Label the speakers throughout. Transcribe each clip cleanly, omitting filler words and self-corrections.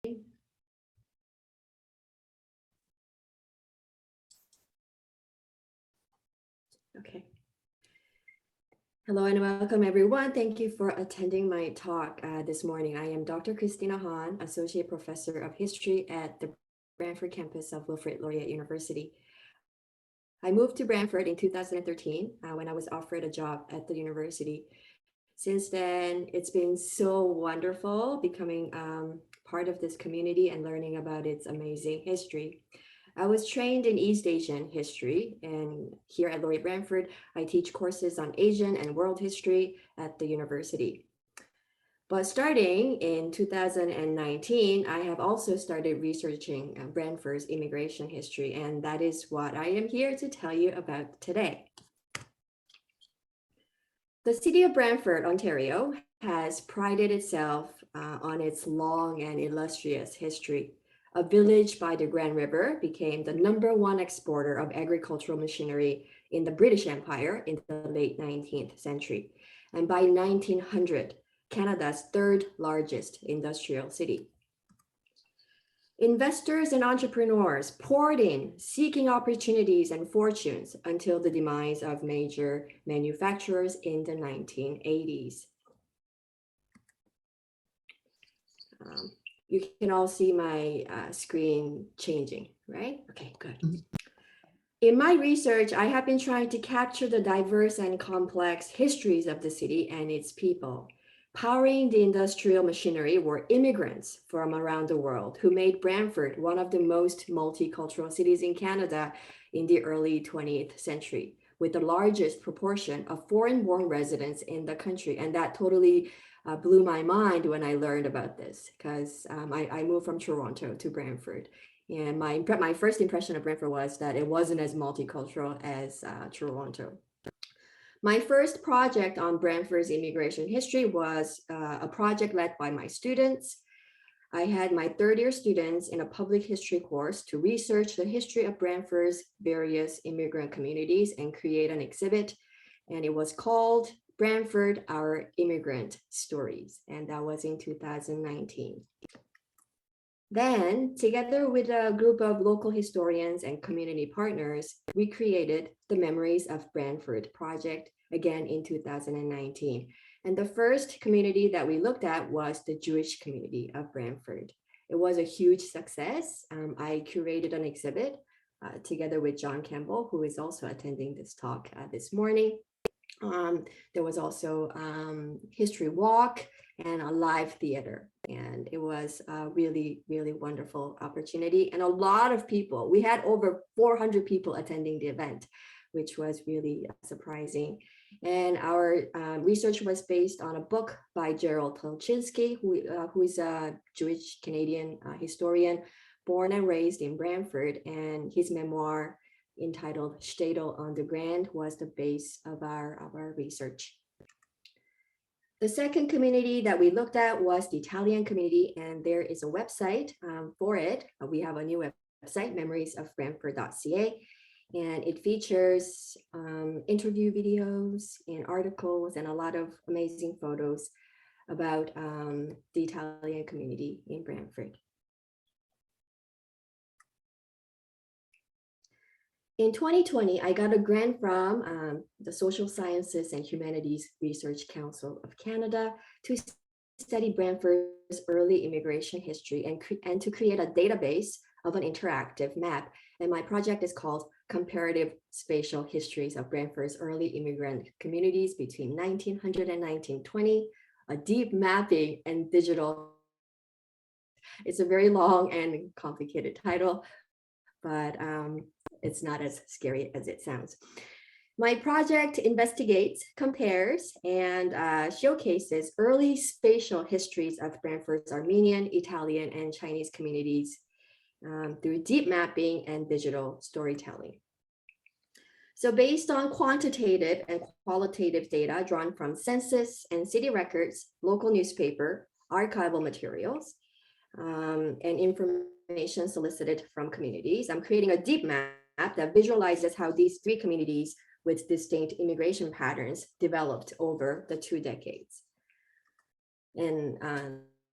Speaker 1: Okay. Hello and welcome everyone. Thank you for attending my talk this morning. I am Dr. Christina Han, Associate Professor of History at the Brantford campus of Wilfrid Laurier University. I moved to Brantford in 2013 when I was offered a job at the university. Since then, it's been so wonderful becoming part of this community and learning about its amazing history. I was trained in East Asian history, and here at Laurier Brantford, I teach courses on Asian and world history at the university. But starting in 2019, I have also started researching Brantford's immigration history, and that is what I am here to tell you about today. The city of Brantford, Ontario, has prided itself on its long and illustrious history. A village by the Grand River became the #1 exporter of agricultural machinery in the British Empire in the late 19th century. And by 1900, Canada's 3rd largest industrial city. Investors and entrepreneurs poured in, seeking opportunities and fortunes until the demise of major manufacturers in the 1980s. You can all see my screen changing, right? Okay, good. In my research, I have been trying to capture the diverse and complex histories of the city and its people. Powering the industrial machinery were immigrants from around the world who made Brantford one of the most multicultural cities in Canada in the early 20th century, with the largest proportion of foreign-born residents in the country. And that totally blew my mind when I learned about this, because I moved from Toronto to Brantford. And my first impression of Brantford was that it wasn't as multicultural as Toronto. My first project on Brantford's immigration history was a project led by my students. I had my 3rd-year students in a public history course to research the history of Brantford's various immigrant communities and create an exhibit. And it was called Brantford, Our Immigrant Stories. And that was in 2019. Then, together with a group of local historians and community partners, we created the Memories of Brantford project again in 2019. And the first community that we looked at was the Jewish community of Brantford. It was a huge success. I curated an exhibit together with John Campbell, who is also attending this talk this morning. There was also history walk and a live theater. And it was a really, really wonderful opportunity. And a lot of people, we had over 400 people attending the event, which was really surprising. And our research was based on a book by Gerald Tolchinsky, who is a Jewish Canadian historian, born and raised in Brantford. And his memoir entitled Shtetl on the Grand was the base of our research. The second community that we looked at was the Italian community, and there is a website for it. We have a new website, memoriesofbrantford.ca, and it features interview videos and articles and a lot of amazing photos about the Italian community in Brantford. In 2020, I got a grant from the Social Sciences and Humanities Research Council of Canada to study Brantford's early immigration history and to create a database of an interactive map. And my project is called Comparative Spatial Histories of Brantford's Early Immigrant Communities between 1900 and 1920, a deep mapping and digital. It's a very long and complicated title, but it's not as scary as it sounds. My project investigates, compares, and showcases early spatial histories of Brantford's Armenian, Italian, and Chinese communities through deep mapping and digital storytelling. So based on quantitative and qualitative data drawn from census and city records, local newspaper, archival materials, and information solicited from communities, I'm creating a deep map that visualizes how these 3 communities with distinct immigration patterns developed over the 2 decades. And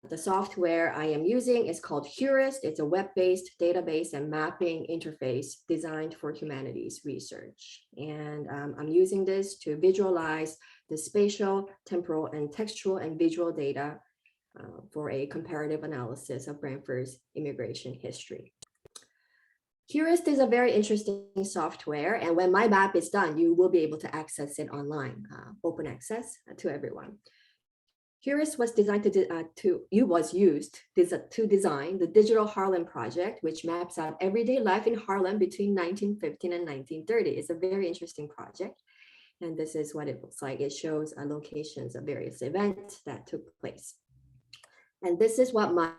Speaker 1: The software I am using is called Hurist. It's a web-based database and mapping interface designed for humanities research. And I'm using this to visualize the spatial, temporal, and textual and visual data for a comparative analysis of Brantford's immigration history. Hurist is a very interesting software, and when my map is done, you will be able to access it online, open access to everyone. Hurist was designed used to design the Digital Harlem project, which maps out everyday life in Harlem between 1915 and 1930. It's a very interesting project, and this is what it looks like. It shows locations of various events that took place. And this is what my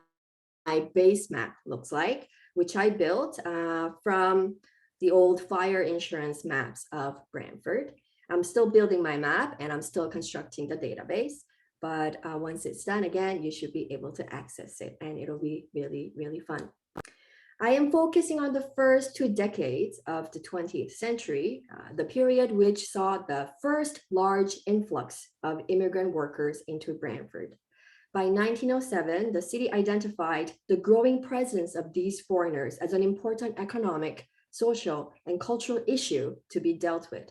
Speaker 1: base map looks like, which I built from the old fire insurance maps of Brantford. I'm still building my map and I'm still constructing the database, but once it's done, again, you should be able to access it and it'll be really, really fun. I am focusing on the first 2 decades of the 20th century, the period which saw the first large influx of immigrant workers into Brantford. By 1907, the city identified the growing presence of these foreigners as an important economic, social, and cultural issue to be dealt with.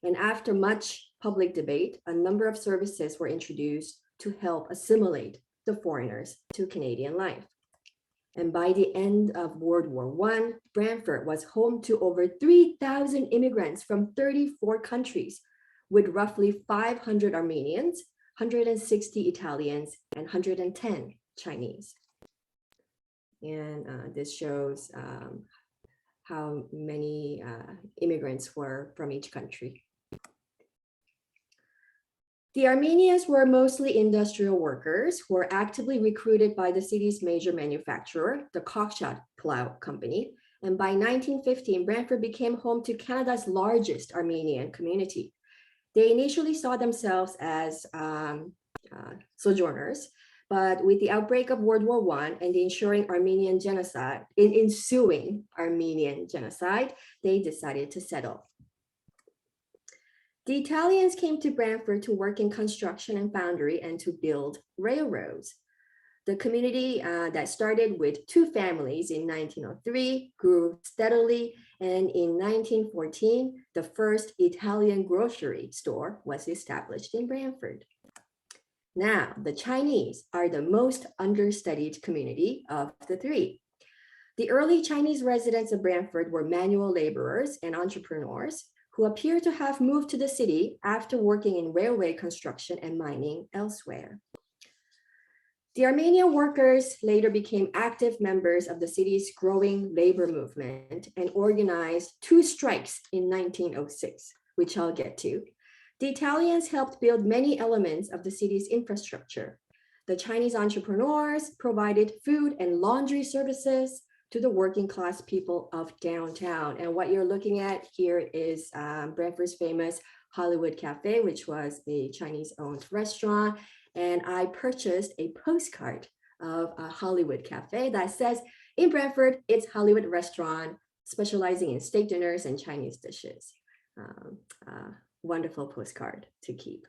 Speaker 1: And after much public debate, a number of services were introduced to help assimilate the foreigners to Canadian life. And by the end of World War I, Brantford was home to over 3,000 immigrants from 34 countries, with roughly 500 Armenians, 160 Italians, and 110 Chinese. And this shows how many immigrants were from each country. The Armenians were mostly industrial workers who were actively recruited by the city's major manufacturer, the Cockshot Plough Company. And by 1915, Brantford became home to Canada's largest Armenian community. They initially saw themselves as sojourners, but with the outbreak of World War I and the ensuing Armenian genocide, they decided to settle. The Italians came to Brantford to work in construction and foundry and to build railroads. The community that started with 2 families in 1903 grew steadily, and in 1914, the first Italian grocery store was established in Brantford. Now, the Chinese are the most understudied community of the 3. The early Chinese residents of Brantford were manual laborers and entrepreneurs who appear to have moved to the city after working in railway construction and mining elsewhere. The Armenian workers later became active members of the city's growing labor movement and organized 2 strikes in 1906, which I'll get to. The Italians helped build many elements of the city's infrastructure. The Chinese entrepreneurs provided food and laundry services to the working class people of downtown. And what you're looking at here is Brantford's famous Hollywood Cafe, which was a Chinese-owned restaurant. And I purchased a postcard of a Hollywood Cafe that says, in Brantford, it's Hollywood restaurant specializing in steak dinners and Chinese dishes. Wonderful postcard to keep.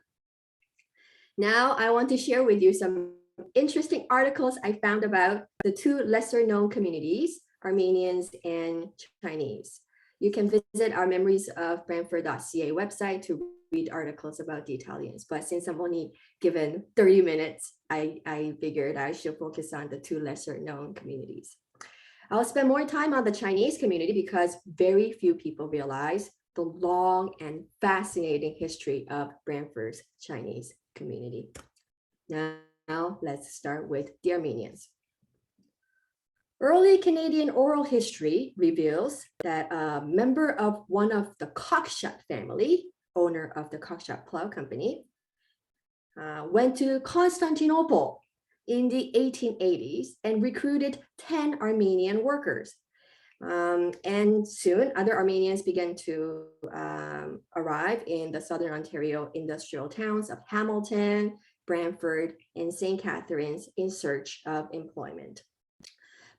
Speaker 1: Now I want to share with you some interesting articles I found about the 2 lesser known communities, Armenians and Chinese. You can visit our Memories of Brantford.ca website to read articles about the Italians, but since I'm only given 30 minutes, I figured I should focus on the 2 lesser known communities. I'll spend more time on the Chinese community because very few people realize the long and fascinating history of Brantford's Chinese community. Now let's start with the Armenians. Early Canadian oral history reveals that a member of one of the Cockshot family, owner of the Cockshot Plough Company, went to Constantinople in the 1880s and recruited 10 Armenian workers. And soon other Armenians began to arrive in the Southern Ontario industrial towns of Hamilton, Brantford, and St. Catharines in search of employment.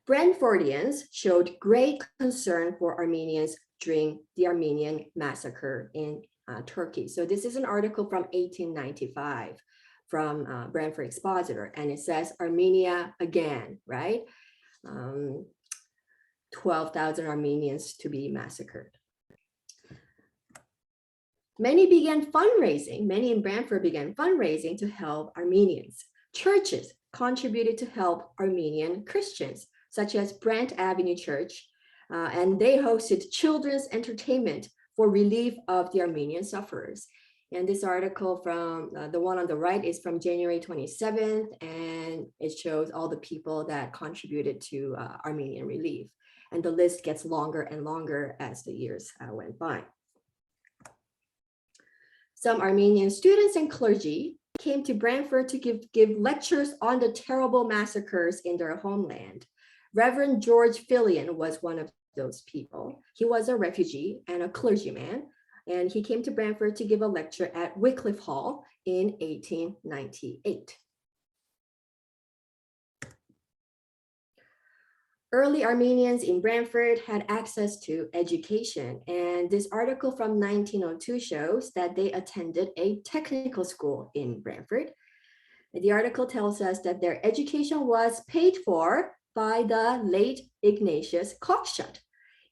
Speaker 1: Brantfordians showed great concern for Armenians during the Armenian massacre in Turkey. So this is an article from 1895 from Brantford Expositor, and it says Armenia again, right? 12,000 Armenians to be massacred. Many in Brantford began fundraising to help Armenians. Churches contributed to help Armenian Christians, such as Brant Avenue Church, and they hosted children's entertainment for relief of the Armenian sufferers. And this article from the one on the right is from January 27th, and it shows all the people that contributed to Armenian relief. And the list gets longer and longer as the years went by. Some Armenian students and clergy came to Brantford to give lectures on the terrible massacres in their homeland. Reverend George Fillion was one of those people. He was a refugee and a clergyman, and he came to Brantford to give a lecture at Wycliffe Hall in 1898. Early Armenians in Brantford had access to education, and this article from 1902 shows that they attended a technical school in Brantford. The article tells us that their education was paid for by the late Ignatius Cockshut.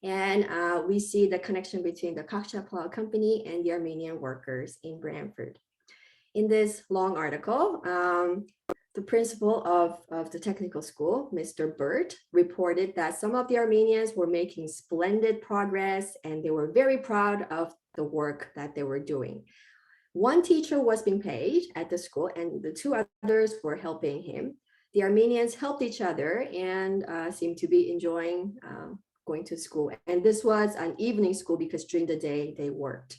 Speaker 1: And we see the connection between the Cockshut Plow Company and the Armenian workers in Brantford. In this long article, the principal of the technical school, Mr. Burt, reported that some of the Armenians were making splendid progress and they were very proud of the work that they were doing. One teacher was being paid at the school and the two others were helping him. The Armenians helped each other and seemed to be enjoying going to school. And this was an evening school because during the day they worked.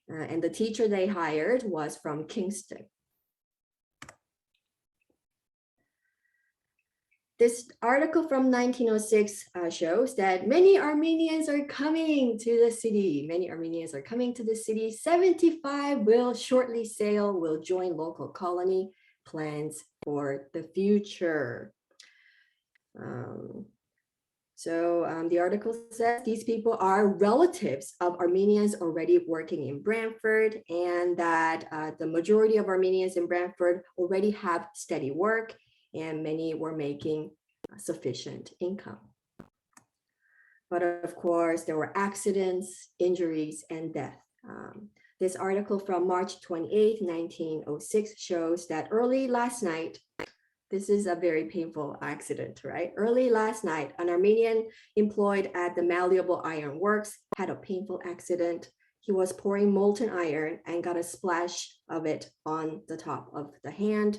Speaker 1: And the teacher they hired was from Kingston. This article from 1906 shows that many Armenians are coming to the city. Many Armenians are coming to the city. 75 will shortly sail, will join local colony, plans for the future. The article says these people are relatives of Armenians already working in Brantford, and that the majority of Armenians in Brantford already have steady work, and many were making sufficient income. But of course, there were accidents, injuries, and death. This article from March 28, 1906 shows that early last night, this is a very painful accident, right? Early last night, an Armenian employed at the Malleable Iron Works had a painful accident. He was pouring molten iron and got a splash of it on the top of the hand.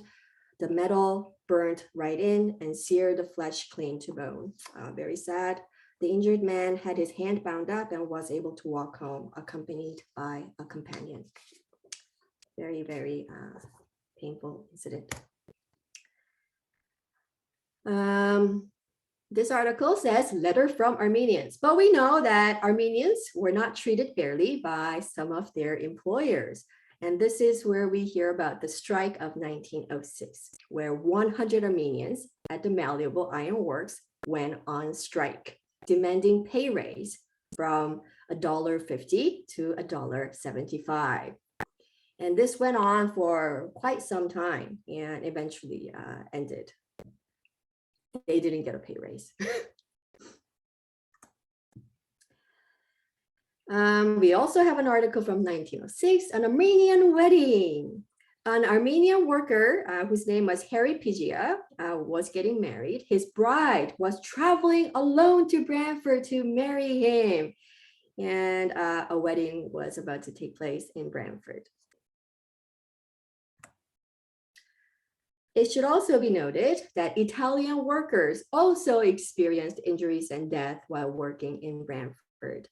Speaker 1: The metal burnt right in and seared the flesh clean to bone. Very sad. The injured man had his hand bound up and was able to walk home accompanied by a companion. Very, very painful incident. This article says letter from Armenians, but we know that Armenians were not treated fairly by some of their employers. And this is where we hear about the strike of 1906, where 100 Armenians at the Malleable Iron Works went on strike, demanding pay raise from $1.50 to $1.75. And this went on for quite some time and eventually ended. They didn't get a pay raise. We also have an article from 1906, an Armenian wedding. An Armenian worker whose name was Harry Pigia was getting married. His bride was traveling alone to Brantford to marry him. And a wedding was about to take place in Brantford. It should also be noted that Italian workers also experienced injuries and death while working in Brantford.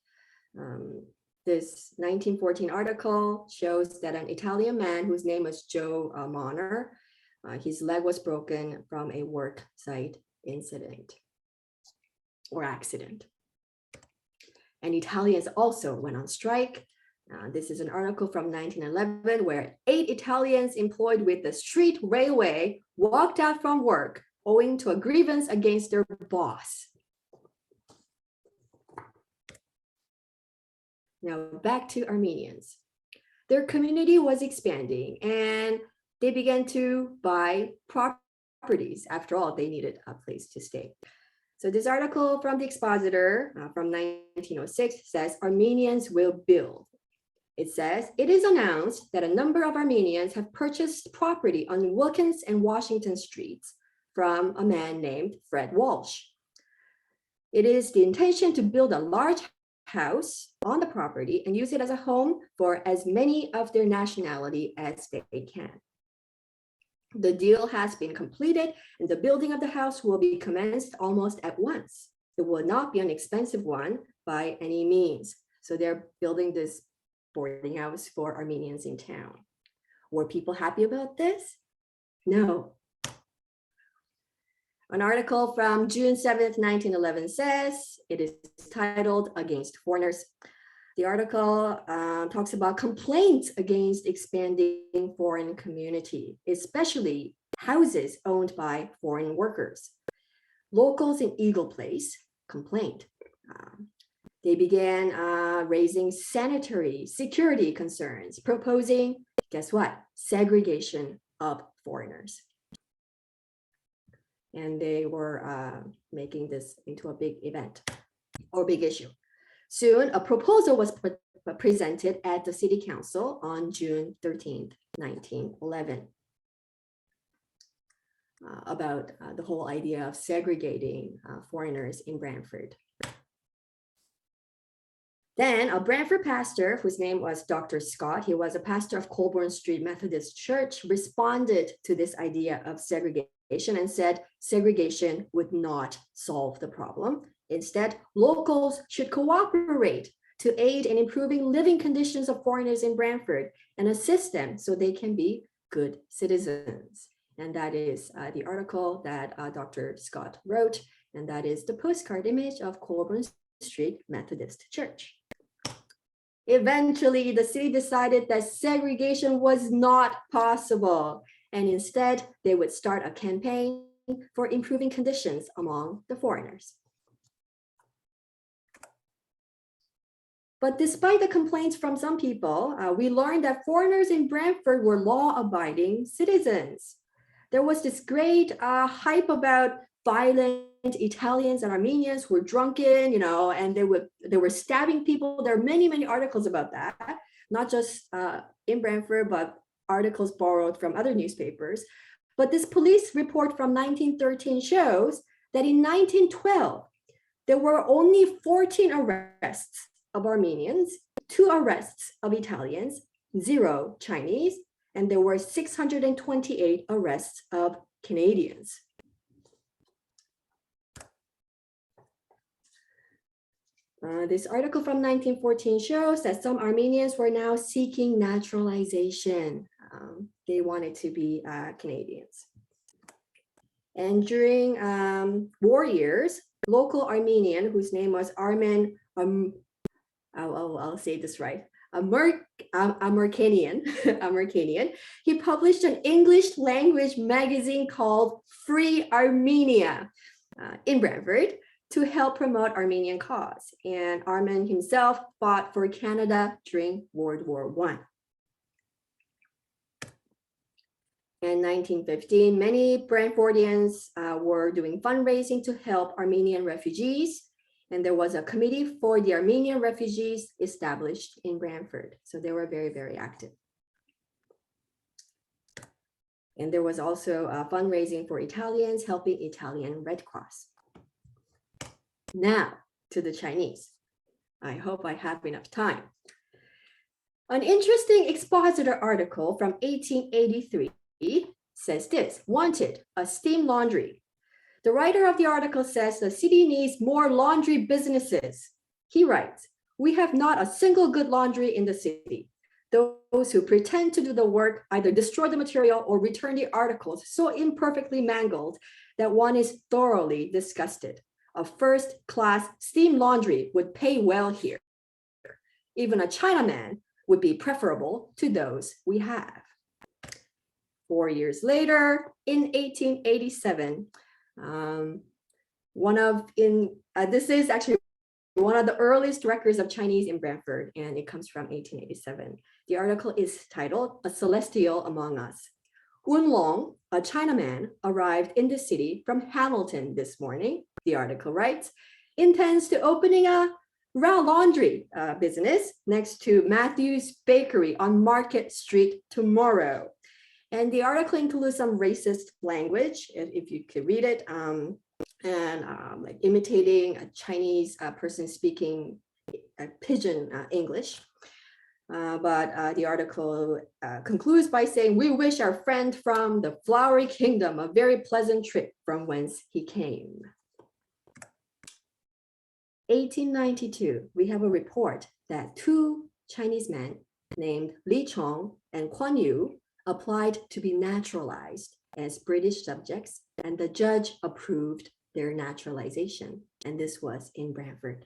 Speaker 1: This 1914 article shows that an Italian man whose name was Joe Monner, his leg was broken from a work site incident or accident. And Italians also went on strike. This is an article from 1911 where 8 Italians employed with the street railway walked out from work owing to a grievance against their boss. Now back to Armenians. Their community was expanding and they began to buy properties. After all, they needed a place to stay. So this article from the Expositor from 1906 says Armenians will build. It says, it is announced that a number of Armenians have purchased property on Wilkins and Washington streets from a man named Fred Walsh. It is the intention to build a large house on the property and use it as a home for as many of their nationality as they can. The deal has been completed and the building of the house will be commenced almost at once. It will not be an expensive one by any means. So they're building this boarding house for Armenians in town. Were people happy about this? No. An article from June 7th, 1911 says, it is titled Against Foreigners. The article talks about complaints against expanding foreign community, especially houses owned by foreign workers. Locals in Eagle Place complained. They began raising sanitary security concerns, proposing, guess what? Segregation of foreigners. And they were making this into a big event or big issue. Soon, a proposal was presented at the City Council on June 13th, 1911, about the whole idea of segregating foreigners in Brantford. Then a Brantford pastor, whose name was Dr. Scott, he was a pastor of Colborne Street Methodist Church, responded to this idea of segregation and said segregation would not solve the problem. Instead, locals should cooperate to aid in improving living conditions of foreigners in Brantford and assist them so they can be good citizens. And that is the article that Dr. Scott wrote, and that is the postcard image of Colborne Street Methodist Church. Eventually, the city decided that segregation was not possible, and instead, they would start a campaign for improving conditions among the foreigners. But despite the complaints from some people, we learned that foreigners in Brantford were law-abiding citizens. There was this great hype about violent Italians and Armenians who were drunken, and they were stabbing people. There are many, many articles about that, not just in Brantford, but articles borrowed from other newspapers. But this police report from 1913 shows that in 1912, there were only 14 arrests of Armenians, 2 arrests of Italians, 0 Chinese, and there were 628 arrests of Canadians. This article from 1914 shows that some Armenians were now seeking naturalization. They wanted to be Canadians. And during war years, local Armenian, whose name was Armen, I'll say this right, Amerkanian, he published an English language magazine called Free Armenia in Brantford to help promote Armenian cause. And Armen himself fought for Canada during World War I. In 1915, many Brantfordians were doing fundraising to help Armenian refugees. And there was a committee for the Armenian refugees established in Brantford. So they were very, very active. And there was also fundraising for Italians, helping Italian Red Cross. Now to the Chinese. I hope I have enough time. An interesting Expositor article from 1883 says this: wanted, a steam laundry. The writer of the article says the city needs more laundry businesses. He writes, we have not a single good laundry in the city. Those who pretend to do the work either destroy the material or return the articles so imperfectly mangled that one is thoroughly disgusted. A first-class steam laundry would pay well here. Even a Chinaman would be preferable to those we have. 4 years later, in 1887, this is actually one of the earliest records of Chinese in Brantford, and it comes from 1887. The article is titled "A Celestial Among Us." Long, a Chinaman, arrived in the city from Hamilton this morning, the article writes, intends to opening a laundry business next to Matthew's Bakery on Market Street tomorrow. And the article includes some racist language, if you could read it, like imitating a Chinese person speaking pidgin English. But the article concludes by saying, we wish our friend from the Flowery Kingdom a very pleasant trip from whence he came. 1892, we have a report that two Chinese men named Li Chong and Kuan Yu applied to be naturalized as British subjects, and the judge approved their naturalization, and this was in Brantford.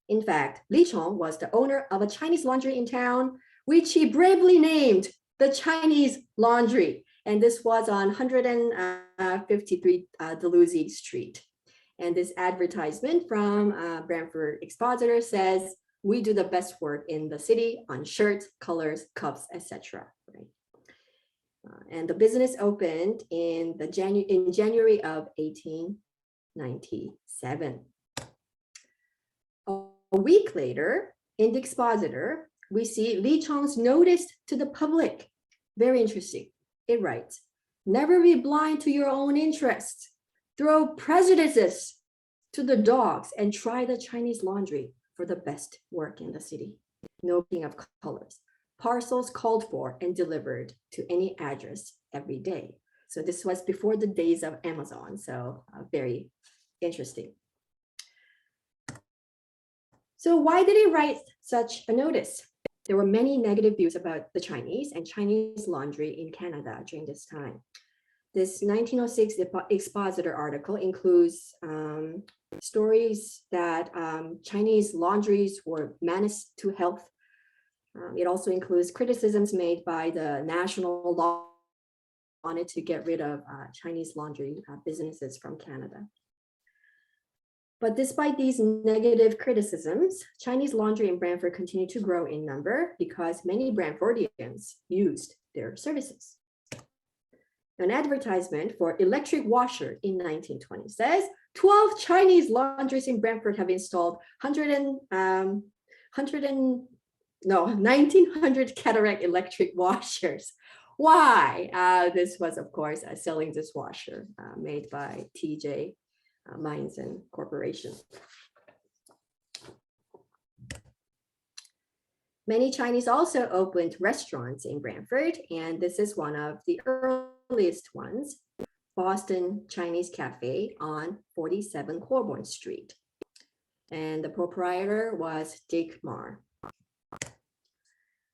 Speaker 1: In fact, Li Chong was the owner of a Chinese laundry in town, which he bravely named the Chinese Laundry, and this was on 153 Dalhousie Street. And this advertisement from Brantford Expositor says, we do the best work in the city on shirts, colors, cups, etc. Right? And the business opened in January of 1897. A week later, in the Expositor, we see Li Chong's notice to the public. Very interesting. It writes, never be blind to your own interests. Throw prejudices to the dogs and try the Chinese laundry for the best work in the city. No king of colors. Parcels called for and delivered to any address every day. So this was before the days of Amazon. So very interesting. So why did he write such a notice? There were many negative views about the Chinese and Chinese laundry in Canada during this time. This 1906 Expositor article includes stories that Chinese laundries were menace to health. It also includes criticisms made by the national law wanted to get rid of Chinese laundry businesses from Canada. But despite these negative criticisms, Chinese laundry in Brantford continued to grow in number because many Brantfordians used their services. An advertisement for electric washer in 1920 says 12 Chinese laundries in Brantford have installed 1900 cataract electric washers. Why? This was, of course, a selling dishwasher made by TJ Mines and Corporation. Many Chinese also opened restaurants in Brantford, and this is one of the earliest ones, Boston Chinese Cafe on 47 Corborn Street. And the proprietor was Dick Marr.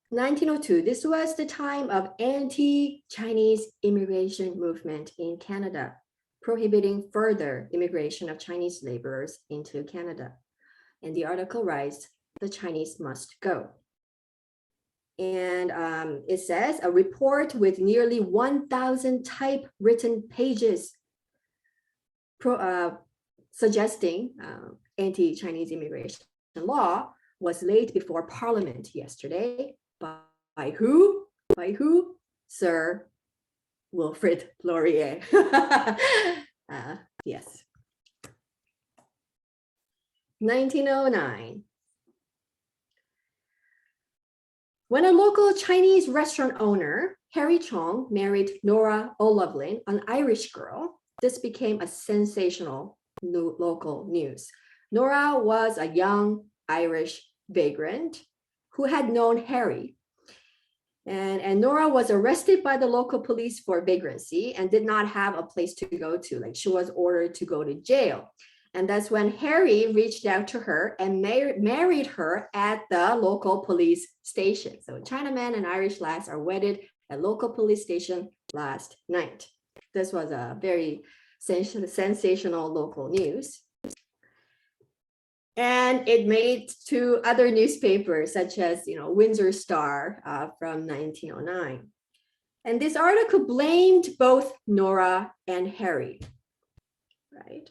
Speaker 1: 1902, this was the time of anti-Chinese immigration movement in Canada, prohibiting further immigration of Chinese laborers into Canada. And the article writes, the Chinese must go. And it says a report with nearly 1,000 typewritten pages suggesting anti-Chinese immigration law was laid before Parliament yesterday. By who? By who? Sir Wilfrid Laurier. Yes. 1909. When a local Chinese restaurant owner, Harry Chong, married Nora O'Loughlin, an Irish girl, this became a sensational local news. Nora was a young Irish vagrant who had known Harry. And Nora was arrested by the local police for vagrancy and did not have a place to go to. Like, she was ordered to go to jail. And that's when Harry reached out to her and married her at the local police station. So Chinaman and Irish lass are wedded at local police station last night. This was a very sensational local news. And it made it to other newspapers such as, Windsor Star from 1909. And this article blamed both Nora and Harry, right?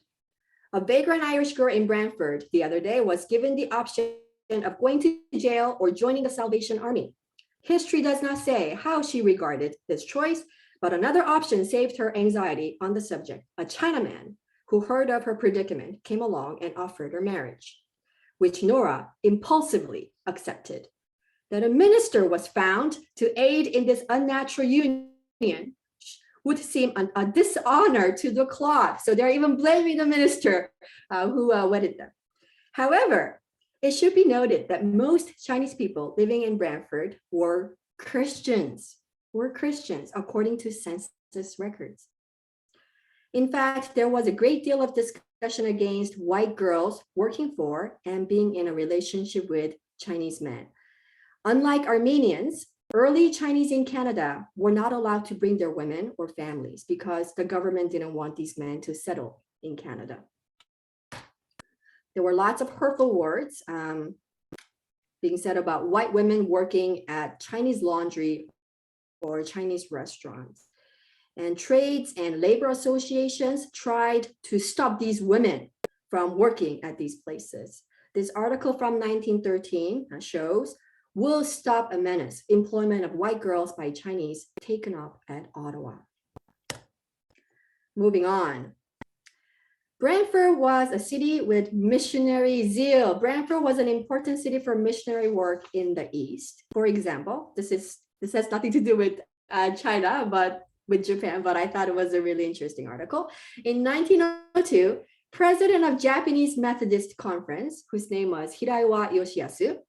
Speaker 1: A vagrant Irish girl in Brantford the other day was given the option of going to jail or joining the Salvation Army. History does not say how she regarded this choice, but another option saved her anxiety on the subject. A Chinaman who heard of her predicament came along and offered her marriage, which Nora impulsively accepted. That a minister was found to aid in this unnatural union would seem a dishonor to the cloth. So they're even blaming the minister who wedded them. However, it should be noted that most Chinese people living in Brantford were Christians, according to census records. In fact, there was a great deal of discussion against white girls working for and being in a relationship with Chinese men. Unlike Armenians, early Chinese in Canada were not allowed to bring their women or families because the government didn't want these men to settle in Canada. There were lots of hurtful words being said about white women working at Chinese laundry or Chinese restaurants. And trades and labor associations tried to stop these women from working at these places. This article from 1913 shows, "Will stop a menace, employment of white girls by Chinese taken up at Ottawa." Moving on. Brantford was a city with missionary zeal. Brantford was an important city for missionary work in the East. For example, this has nothing to do with China, but with Japan, but I thought it was a really interesting article. In 1902, president of Japanese Methodist Conference, whose name was Hiraiwa Yoshiyasu,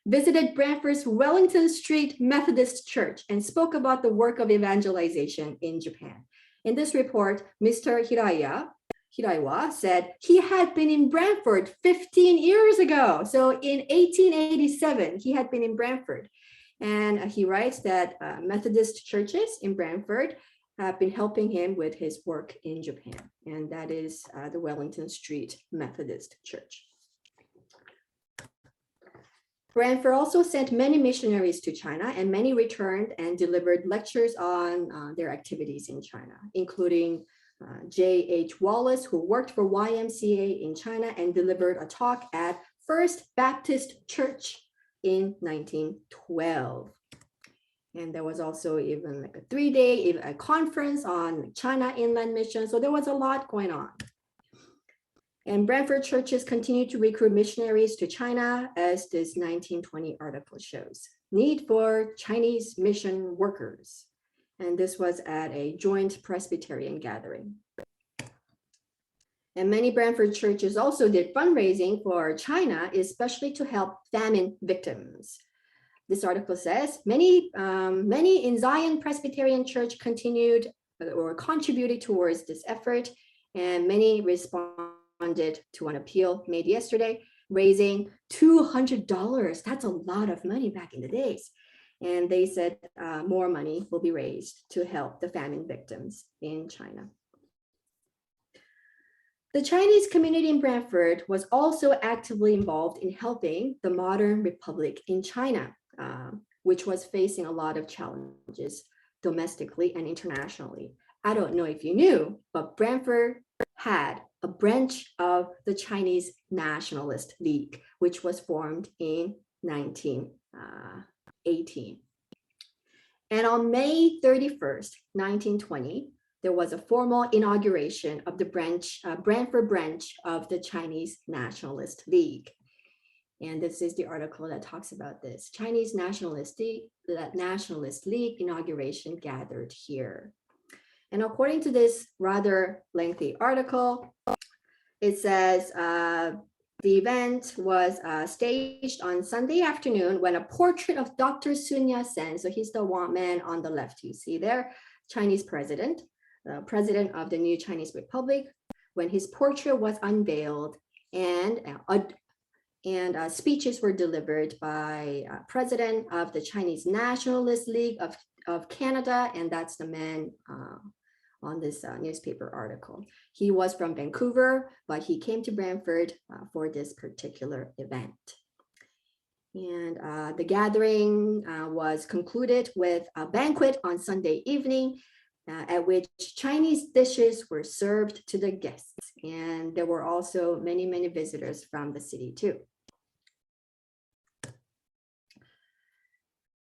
Speaker 1: visited Brantford's Wellington Street Methodist Church and spoke about the work of evangelization in Japan. In this report, Mr. Hiraiwa said he had been in Brantford 15 years ago. So in 1887, he had been in Brantford. And he writes that Methodist churches in Brantford have been helping him with his work in Japan. And that is the Wellington Street Methodist Church. Brantford also sent many missionaries to China, and many returned and delivered lectures on their activities in China, including J.H. Wallace, who worked for YMCA in China and delivered a talk at First Baptist Church in 1912. And there was also even like a 3-day conference on China Inland Mission. So there was a lot going on. And Brantford churches continued to recruit missionaries to China, as this 1920 article shows. Need for Chinese mission workers. And this was at a joint Presbyterian gathering. And many Brantford churches also did fundraising for China, especially to help famine victims. This article says, many in Zion Presbyterian Church continued or contributed towards this effort, and many responded to an appeal made yesterday, raising $200. That's a lot of money back in the days. And they said more money will be raised to help the famine victims in China. The Chinese community in Brantford was also actively involved in helping the modern republic in China, which was facing a lot of challenges domestically and internationally. I don't know if you knew, but Brantford had a branch of the Chinese Nationalist League, which was formed in 1918. And on May 31st, 1920, there was a formal inauguration of the Brantford branch of the Chinese Nationalist League. And this is the article that talks about this. Chinese Nationalist League inauguration gathered here. And according to this rather lengthy article, it says the event was staged on Sunday afternoon when a portrait of Dr. Sun Yat-sen, so he's the man on the left you see there, Chinese president, president of the new Chinese Republic, when his portrait was unveiled and speeches were delivered by president of the Chinese Nationalist League of Canada, and that's the man on this newspaper article. He was from Vancouver, but he came to Brantford for this particular event. And the gathering was concluded with a banquet on Sunday evening, at which Chinese dishes were served to the guests. And there were also many, many visitors from the city too.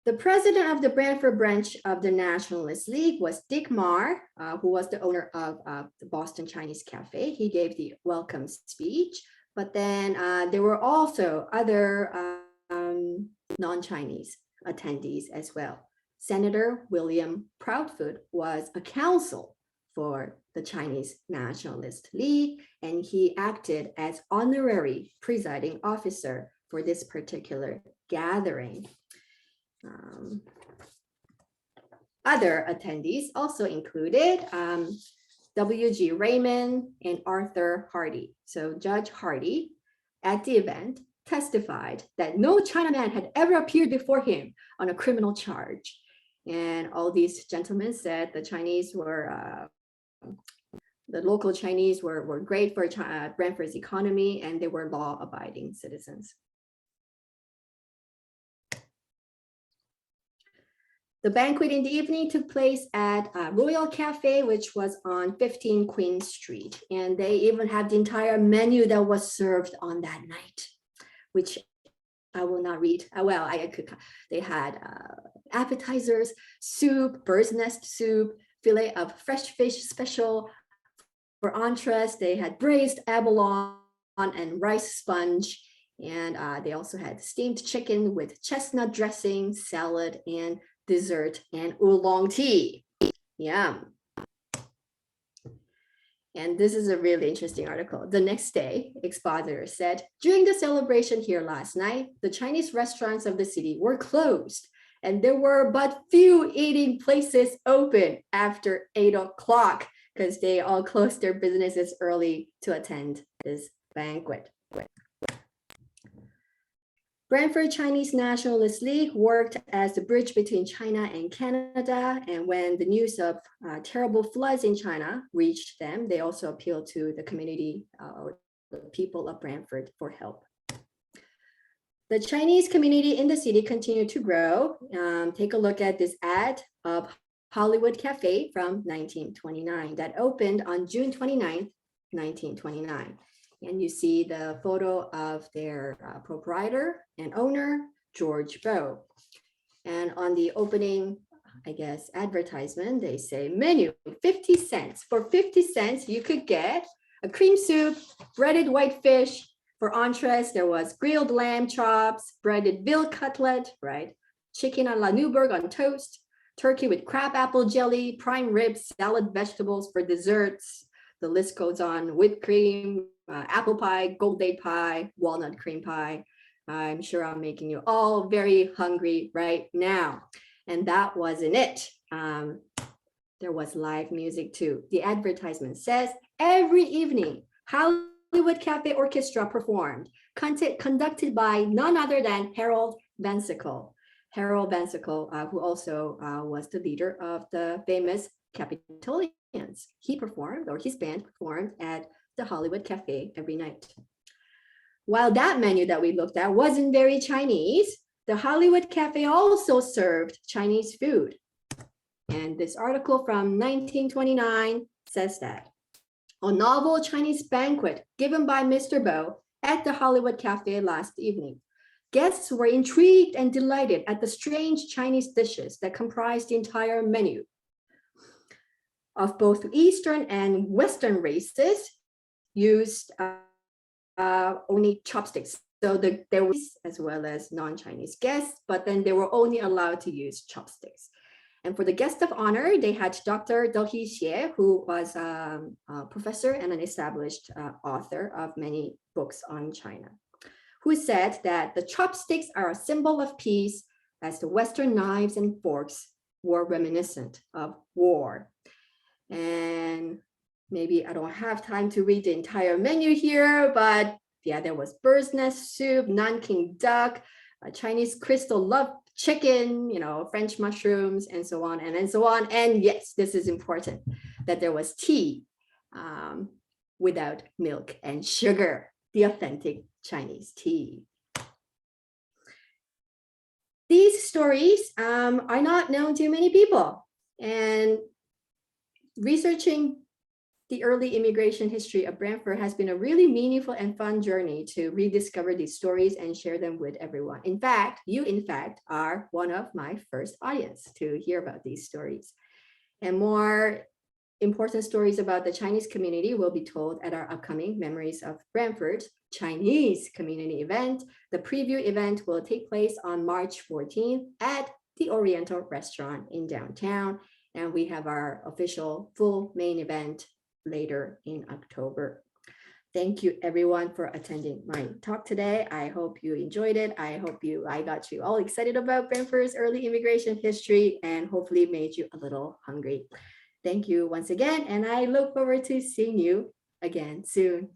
Speaker 1: The president of the Brantford branch of the Nationalist League was Dick Marr, who was the owner of the Boston Chinese Cafe. He gave the welcome speech, but then there were also other non-Chinese attendees as well. Senator William Proudfoot was a counsel for the Chinese Nationalist League, and he acted as honorary presiding officer for this particular gathering. Other attendees also included W.G. Raymond and Arthur Hardy. So Judge Hardy at the event testified that no Chinaman had ever appeared before him on a criminal charge. And all these gentlemen said the Chinese were, the local Chinese were great for Brantford's economy, and they were law-abiding citizens. The banquet in the evening took place at Royal Cafe, which was on 15 Queen Street. And they even had the entire menu that was served on that night, which I will not read. Well, I could. They had appetizers, soup, bird's nest soup, fillet of fresh fish special. For entrees, they had braised abalone and rice sponge. And they also had steamed chicken with chestnut dressing, salad, and dessert, and oolong tea. Yum. And this is a really interesting article. The next day, expositor said, during the celebration here last night, the Chinese restaurants of the city were closed, and there were but few eating places open after 8 o'clock because they all closed their businesses early to attend this banquet. Brantford Chinese Nationalist League worked as the bridge between China and Canada, and when the news of terrible floods in China reached them, they also appealed to the community or the people of Brantford for help. The Chinese community in the city continued to grow. Take a look at this ad of Hollywood Cafe from 1929 that opened on June 29th, 1929. And you see the photo of their proprietor and owner, George Bow. And on the opening, I guess, advertisement, they say menu, 50 cents. For 50 cents, you could get a cream soup, breaded white fish. For entrees, there was grilled lamb chops, breaded veal cutlet, right? Chicken a la Newburgh on toast, turkey with crab apple jelly, prime ribs, salad, vegetables. For desserts, the list goes on, whipped cream, apple pie, gold date pie, walnut cream pie. I'm sure I'm making you all very hungry right now. And that wasn't it. There was live music too. The advertisement says, every evening, Hollywood Cafe Orchestra performed, conducted by none other than Harold Van Sickle. Harold Van Sickle, who also was the leader of the famous Capitolians. He performed, or his band performed at the Hollywood Cafe every night. While that menu that we looked at wasn't very Chinese, the Hollywood Cafe also served Chinese food. And this article from 1929 says that a novel Chinese banquet given by Mr. Bow at the Hollywood Cafe last evening. Guests were intrigued and delighted at the strange Chinese dishes that comprised the entire menu. Of both Eastern and Western races, used only chopsticks. So there was, as well as non-Chinese guests, but then they were only allowed to use chopsticks. And for the guest of honor, they had Dr. Dou Xie, who was a professor and an established author of many books on China, who said that the chopsticks are a symbol of peace, as the Western knives and forks were reminiscent of war. And maybe I don't have time to read the entire menu here, but yeah, there was bird's nest soup, Nanking duck, Chinese crystal love chicken, French mushrooms, and so on and so on. And yes, this is important, that there was tea without milk and sugar, the authentic Chinese tea. These stories are not known to many people, and researching the early immigration history of Brantford has been a really meaningful and fun journey to rediscover these stories and share them with everyone. In fact, you are one of my first audience to hear about these stories. And more important stories about the Chinese community will be told at our upcoming Memories of Brantford Chinese community event. The preview event will take place on March 14th at the Oriental Restaurant in downtown. And we have our official full main event later in October. Thank you everyone for attending my talk today. I hope you enjoyed it. I got you all excited about Brantford's early immigration history and hopefully made you a little hungry. Thank you once again, and I look forward to seeing you again soon.